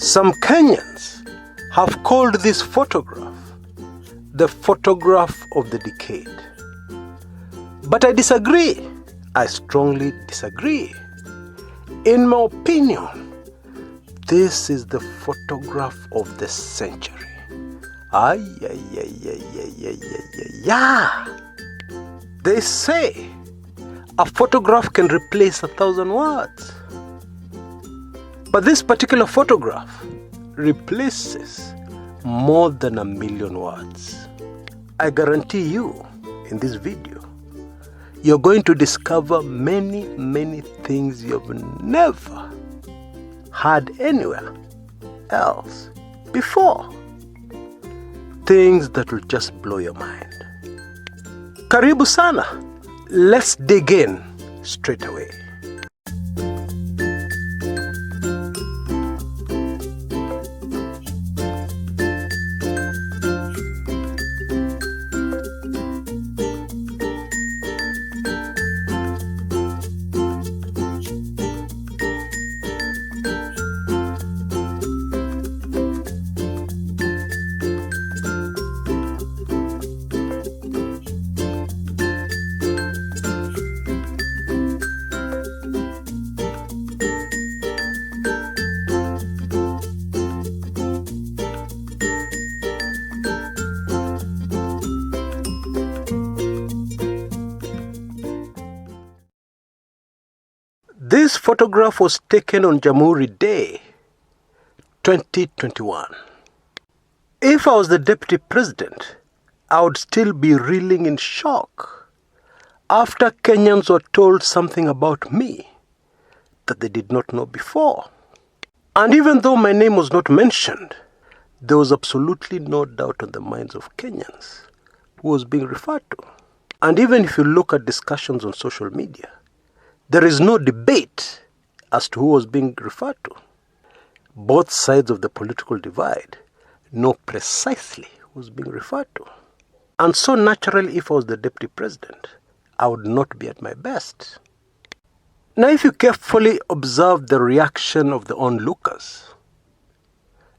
Some Kenyans have called this photograph the photograph of the decade. But I disagree. I strongly disagree. In my opinion, this is the photograph of the century. They say a photograph can replace 1,000 words. But this particular photograph replaces more than 1 million words. I guarantee you, in this video, you're going to discover many, many things you've never heard anywhere else before. Things that will just blow your mind. Karibu sana. Let's dig in straight away. This photograph was taken on Jamhuri Day 2021. If I was the deputy president, I would still be reeling in shock after Kenyans were told something about me that they did not know before. And even though my name was not mentioned, there was absolutely no doubt on the minds of Kenyans who was being referred to. And even if you look at discussions on social media, there is no debate as to who was being referred to. Both sides of the political divide know precisely who was being referred to. And so naturally, if I was the deputy president, I would not be at my best. Now, if you carefully observe the reaction of the onlookers,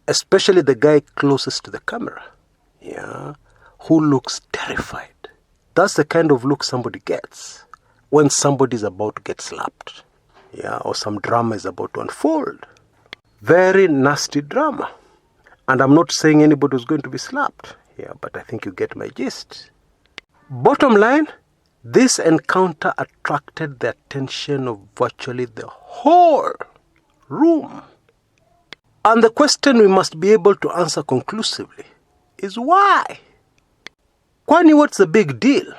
especially the guy closest to the camera, who looks terrified, that's the kind of look somebody gets when somebody is about to get slapped, or some drama is about to unfold. Very nasty drama. And I'm not saying anybody is going to be slapped, but I think you get my gist. Bottom line, this encounter attracted the attention of virtually the whole room. And the question we must be able to answer conclusively is why? Kwani, what's the big deal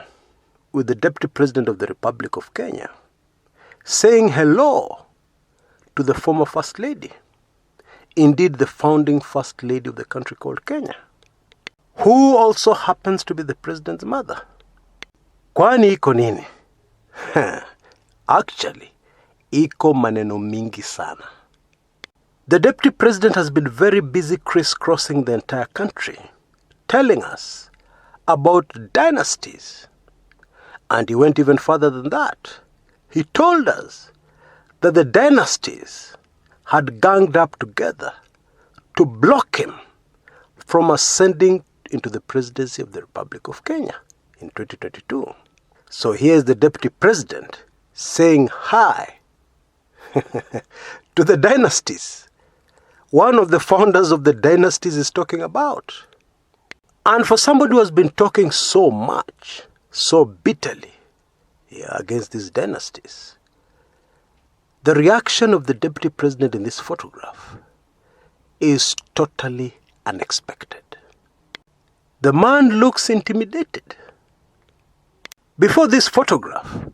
with the Deputy President of the Republic of Kenya saying hello to the former First Lady, indeed the founding First Lady of the country called Kenya, who also happens to be the President's mother? Kwani iko nini? Actually, iko maneno mingi sana. The Deputy President has been very busy crisscrossing the entire country, telling us about dynasties. And he went even further than that. He told us that the dynasties had ganged up together to block him from ascending into the presidency of the Republic of Kenya in 2022. So here's the deputy president saying hi to the dynasties. One of the founders of the dynasties is talking about. And for somebody who has been talking so much, so bitterly against these dynasties, the reaction of the deputy president in this photograph is totally unexpected. The man looks intimidated. Before this photograph,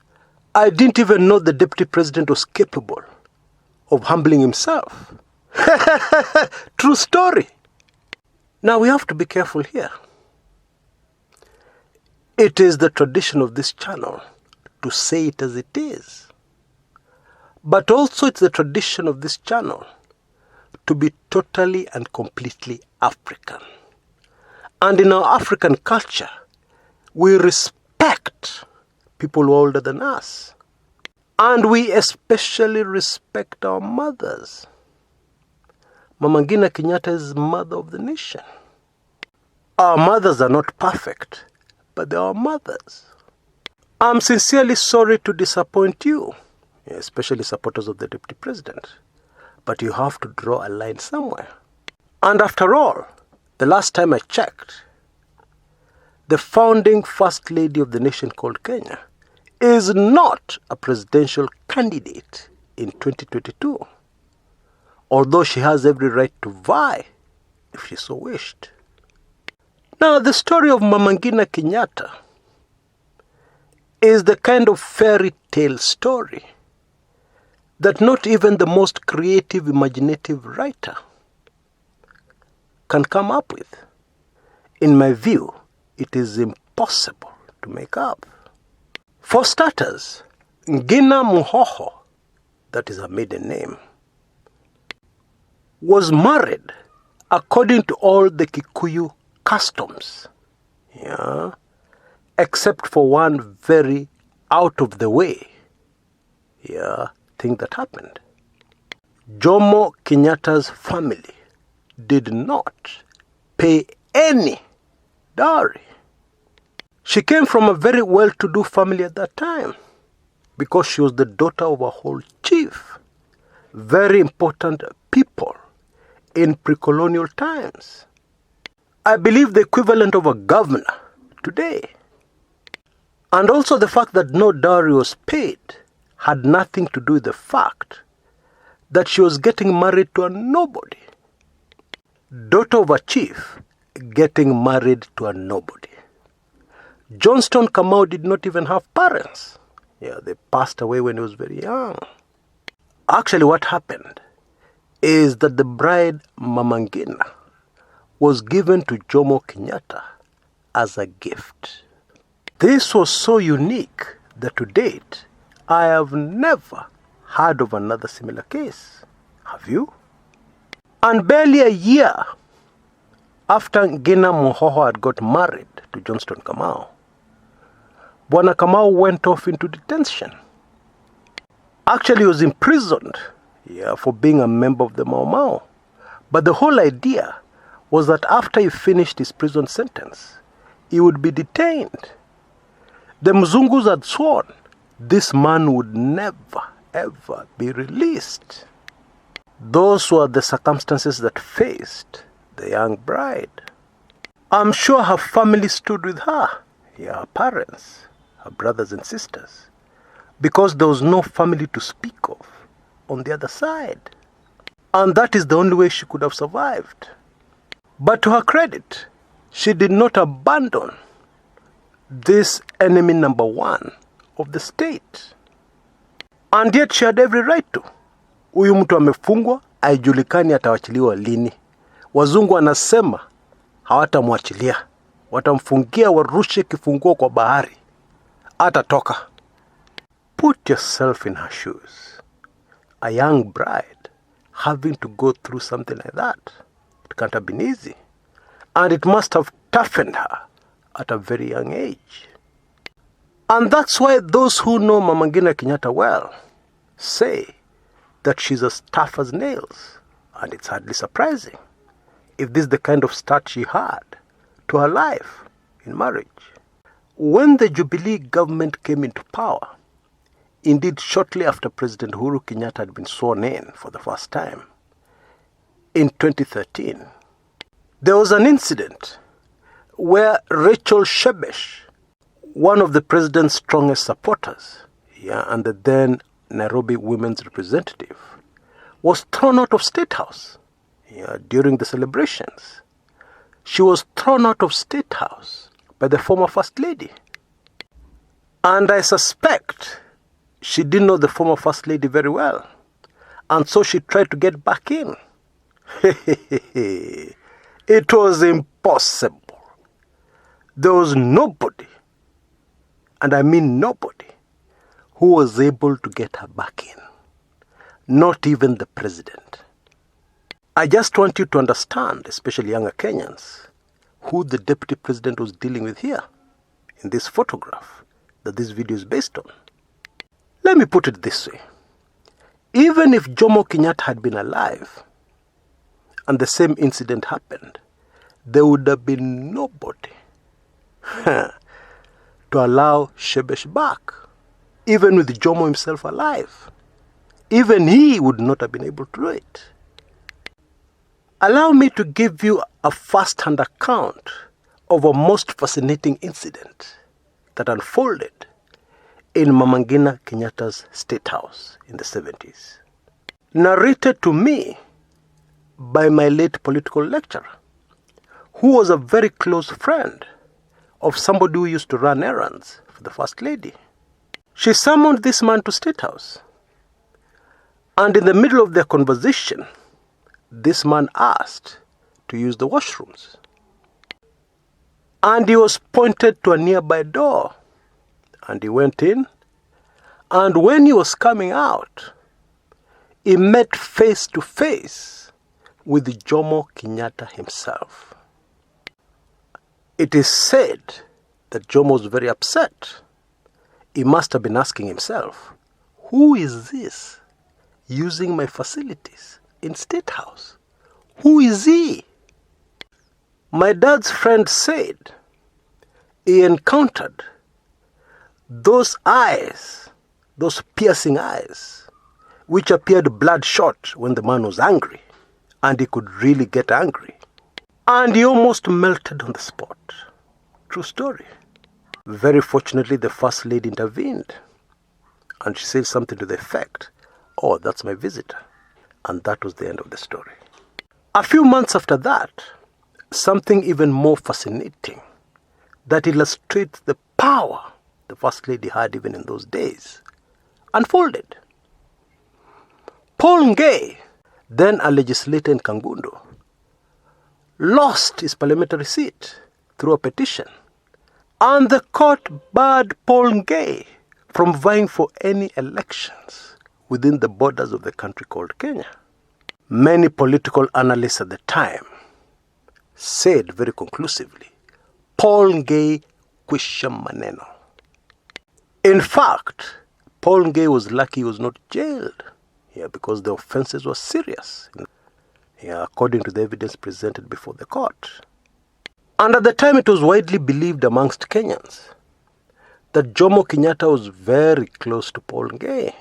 I didn't even know the deputy president was capable of humbling himself. True story. Now we have to be careful here. It is the tradition of this channel to say it as it is. But also it's the tradition of this channel to be totally and completely African. And in our African culture, we respect people who are older than us. And we especially respect our mothers. Mama Ngina Kenyatta is mother of the nation. Our mothers are not perfect, but they are mothers. I'm sincerely sorry to disappoint you, especially supporters of the Deputy President, but you have to draw a line somewhere. And after all, the last time I checked, the founding First Lady of the nation called Kenya is not a presidential candidate in 2022, although she has every right to vie if she so wished. Now, the story of Mama Ngina Kenyatta is the kind of fairy tale story that not even the most creative, imaginative writer can come up with. In my view, it is impossible to make up. For starters, Ngina Muhoho, that is her maiden name, was married according to all the Kikuyu customs, except for one very out of the way thing that happened. Jomo Kenyatta's family did not pay any dowry. She came from a very well-to-do family at that time because she was the daughter of a whole chief. Very important people in pre-colonial times. I believe the equivalent of a governor today. And also the fact that no dowry was paid had nothing to do with the fact that she was getting married to a nobody. Daughter of a chief getting married to a nobody. Johnston Kamau did not even have parents. They passed away when he was very young. Actually, what happened is that the bride, Mama Ngina, was given to Jomo Kenyatta as a gift. This was so unique that to date, I have never heard of another similar case. Have you? And barely a year after Ngina Muhoho had got married to Johnston Kamau, Bwana Kamau went off into detention. Actually, he was imprisoned for being a member of the Mau Mau. But the whole idea was that after he finished his prison sentence, he would be detained. The Mzungus had sworn this man would never, ever be released. Those were the circumstances that faced the young bride. I'm sure her family stood with her, her parents, her brothers and sisters, because there was no family to speak of on the other side. And that is the only way she could have survived. But to her credit, she did not abandon this enemy number one of the state. And yet she had every right to. Huyu mtu amefungwa, haijulikani atawachiliwa lini. Wazungu wanasema hawatamwachilia. Watamfungia warushe kifunguo kwa bahari. Atatoka. Put yourself in her shoes. A young bride having to go through something like that. It can't have been easy. And it must have toughened her at a very young age. And that's why those who know Mama Ngina Kenyatta well say that she's as tough as nails. And it's hardly surprising if this is the kind of start she had to her life in marriage. When the Jubilee government came into power, indeed shortly after President Uhuru Kenyatta had been sworn in for the first time, in 2013, there was an incident where Rachel Shebesh, one of the president's strongest supporters, and the then Nairobi women's representative, was thrown out of State House during the celebrations. She was thrown out of State House by the former First Lady. And I suspect she didn't know the former First Lady very well. And so she tried to get back in. It was impossible. There was nobody, and I mean nobody, who was able to get her back in. Not even the president. I just want you to understand, especially younger Kenyans, who the deputy president was dealing with here in this photograph that this video is based on. Let me put it this way. Even if Jomo Kenyatta had been alive, and the same incident happened, there would have been nobody to allow Shebesh back, even with Jomo himself alive. Even he would not have been able to do it. Allow me to give you a first-hand account of a most fascinating incident that unfolded in Mama Ngina Kenyatta's State House in the 70s. Narrated to me by my late political lecturer, who was a very close friend of somebody who used to run errands for the First Lady. She summoned this man to State House. And in the middle of their conversation, this man asked to use the washrooms. And he was pointed to a nearby door. And he went in. And when he was coming out, he met face to face with Jomo Kenyatta himself. It is said that Jomo was very upset. He must have been asking himself, who is this using my facilities in State House? Who is he? My dad's friend said he encountered those eyes, those piercing eyes, which appeared bloodshot when the man was angry, and he could really get angry. And he almost melted on the spot. True story. Very fortunately, the First Lady intervened, and she said something to the effect, "Oh, that's my visitor." And that was the end of the story. A few months after that, something even more fascinating that illustrates the power the First Lady had even in those days unfolded. Paul Ngei, then a legislator in Kangundo, lost his parliamentary seat through a petition, and the court barred Paul Ngei from vying for any elections within the borders of the country called Kenya. Many political analysts at the time said very conclusively, Paul Ngei kwisha maneno. In fact, Paul Ngei was lucky he was not jailed because the offenses were serious, according to the evidence presented before the court. And at the time, it was widely believed amongst Kenyans that Jomo Kenyatta was very close to Paul Ngei.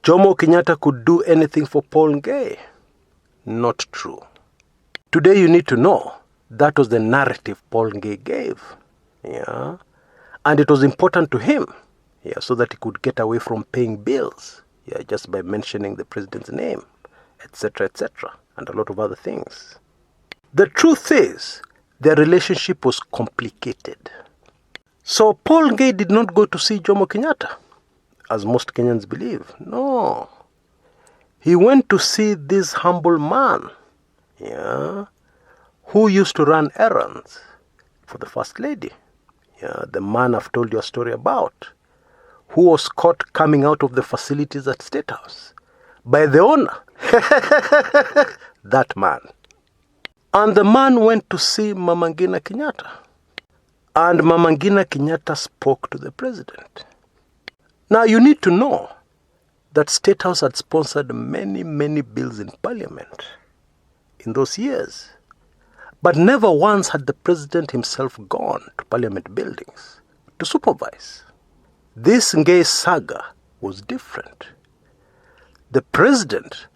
Jomo Kenyatta could do anything for Paul Ngei. Not true. Today you need to know that was the narrative Paul Ngei gave. And it was important to him, so that he could get away from paying bills, just by mentioning the president's name, etc., and a lot of other things. The truth is, their relationship was complicated. So Paul Ngei did not go to see Jomo Kenyatta, as most Kenyans believe. No. He went to see this humble man, who used to run errands for the First Lady. The man I've told you a story about, who was caught coming out of the facilities at State House by the owner. That man. And the man went to see Mama Ngina Kenyatta. And Mama Ngina Kenyatta spoke to the president. Now you need to know that State House had sponsored many, many bills in Parliament in those years. But never once had the president himself gone to Parliament buildings to supervise. This Ngei saga was different. The president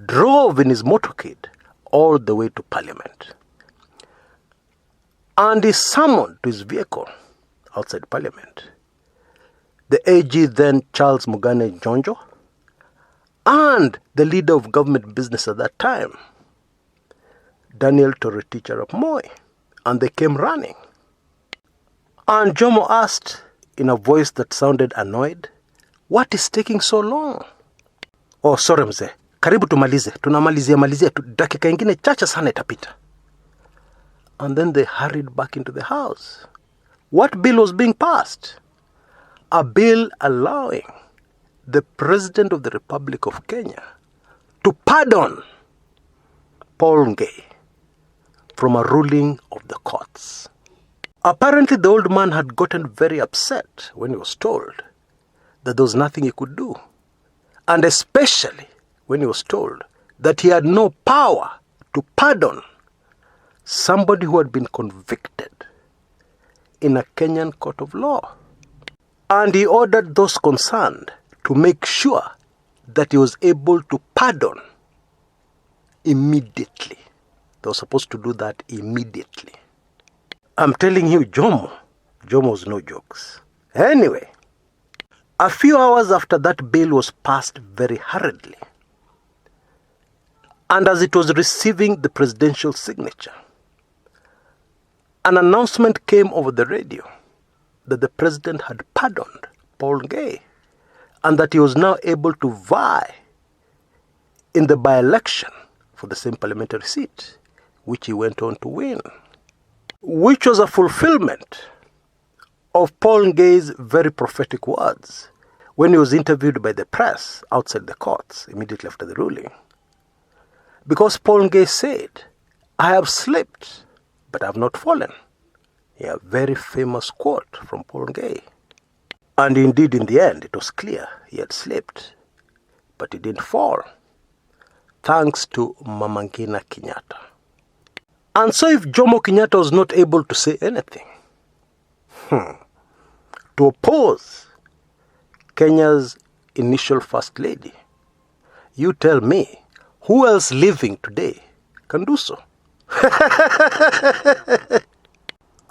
drove in his motorcade all the way to Parliament. And he summoned to his vehicle outside Parliament the AG then Charles Mugane Jonjo and the leader of government business at that time, Daniel Toroitich Arap Moi, and they came running. And Jomo asked in a voice that sounded annoyed, "What is taking so long?" "Oh, sorry mzee, karibu tumalize, tunamalizia tu, dakika ingine chache sana itapita." And then they hurried back into the house. What bill was being passed? A bill allowing the President of the Republic of Kenya to pardon Paul Ngei from a ruling of the courts. Apparently, the old man had gotten very upset when he was told that there was nothing he could do, and especially when he was told that he had no power to pardon somebody who had been convicted in a Kenyan court of law. And he ordered those concerned to make sure that he was able to pardon immediately. They were supposed to do that immediately. I'm telling you, Jomo's no jokes. Anyway, a few hours after that bill was passed very hurriedly, and as it was receiving the presidential signature, an announcement came over the radio that the president had pardoned Paul Ngei and that he was now able to vie in the by-election for the same parliamentary seat, which he went on to win, which was a fulfillment of Paul Ngei's very prophetic words when he was interviewed by the press outside the courts immediately after the ruling. Because Paul Ngei said, "I have slipped, but I have not fallen." A very famous quote from Paul Ngei. And indeed, in the end, it was clear he had slipped, but he didn't fall, thanks to Mama Ngina Kenyatta. And so if Jomo Kenyatta was not able to say anything to oppose Kenya's initial first lady, you tell me, who else living today can do so?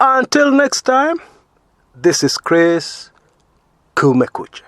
Until next time, this is Chris Kumekucha.